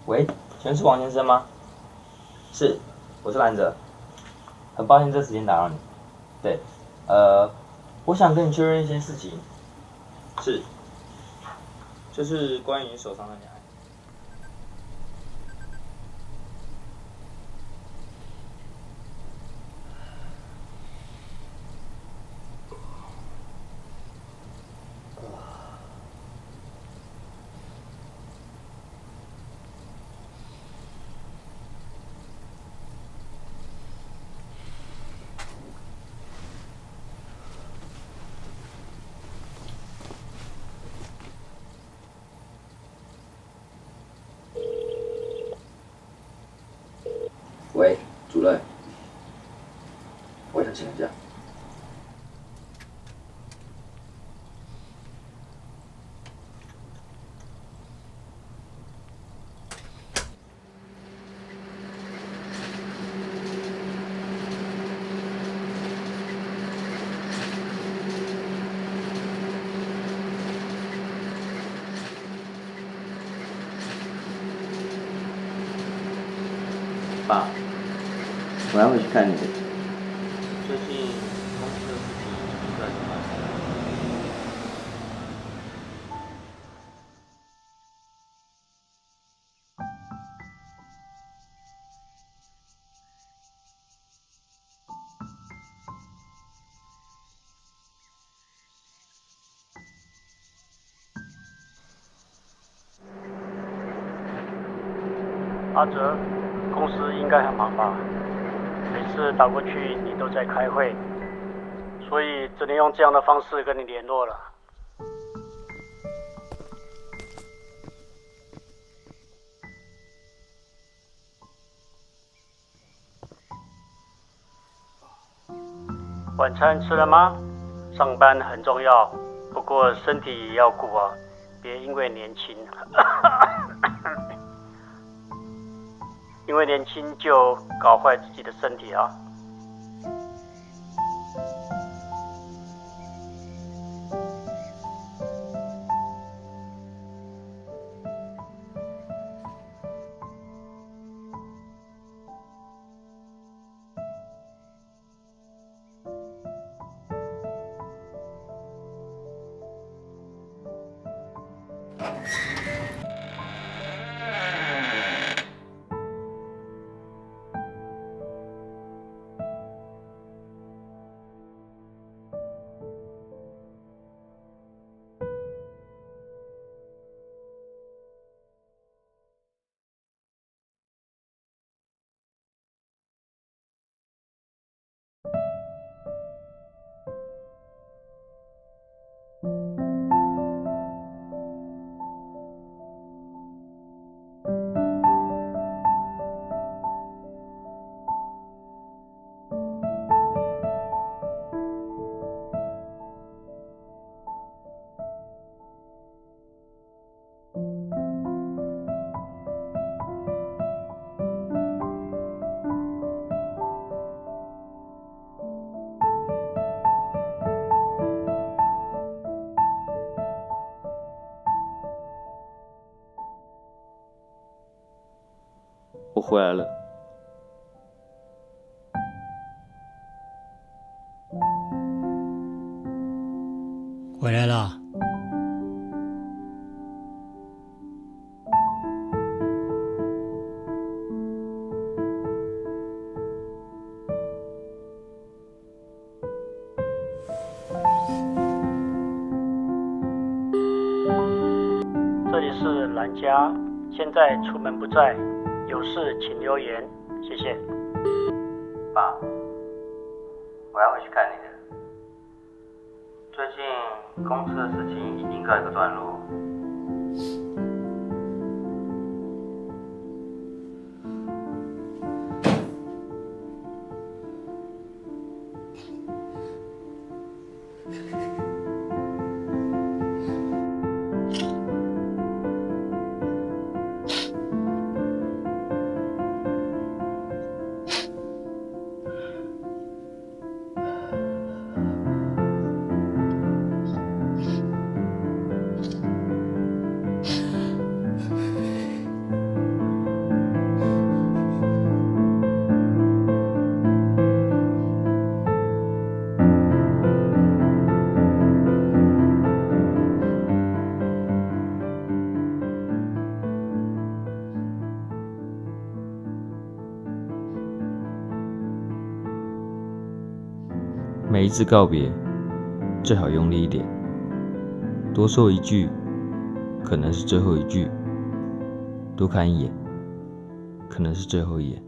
喂，请问是王先生吗？是，我是兰哲。很抱歉这时间打扰你。对，我想跟你确认一些事情。是，就是关于你手上那件案。喂，主任，我想请个假。爸，我要回去看你。最近公司的事情应该怎么办？阿哲，公司应该很忙吧？每次打过去你都在开会，所以只能用这样的方式跟你联络了。晚餐吃了吗？上班很重要，不过身体也要顾啊，别因为年轻，因为年轻就搞坏自己的身体啊。我回来了。回来了。这里是兰家，现在出门不在，有事请留言，谢谢。爸，我要回去看你的。最近公司的事情已经告一个段落。一次告别，最好用力一点，多说一句，可能是最后一句；多看一眼，可能是最后一眼。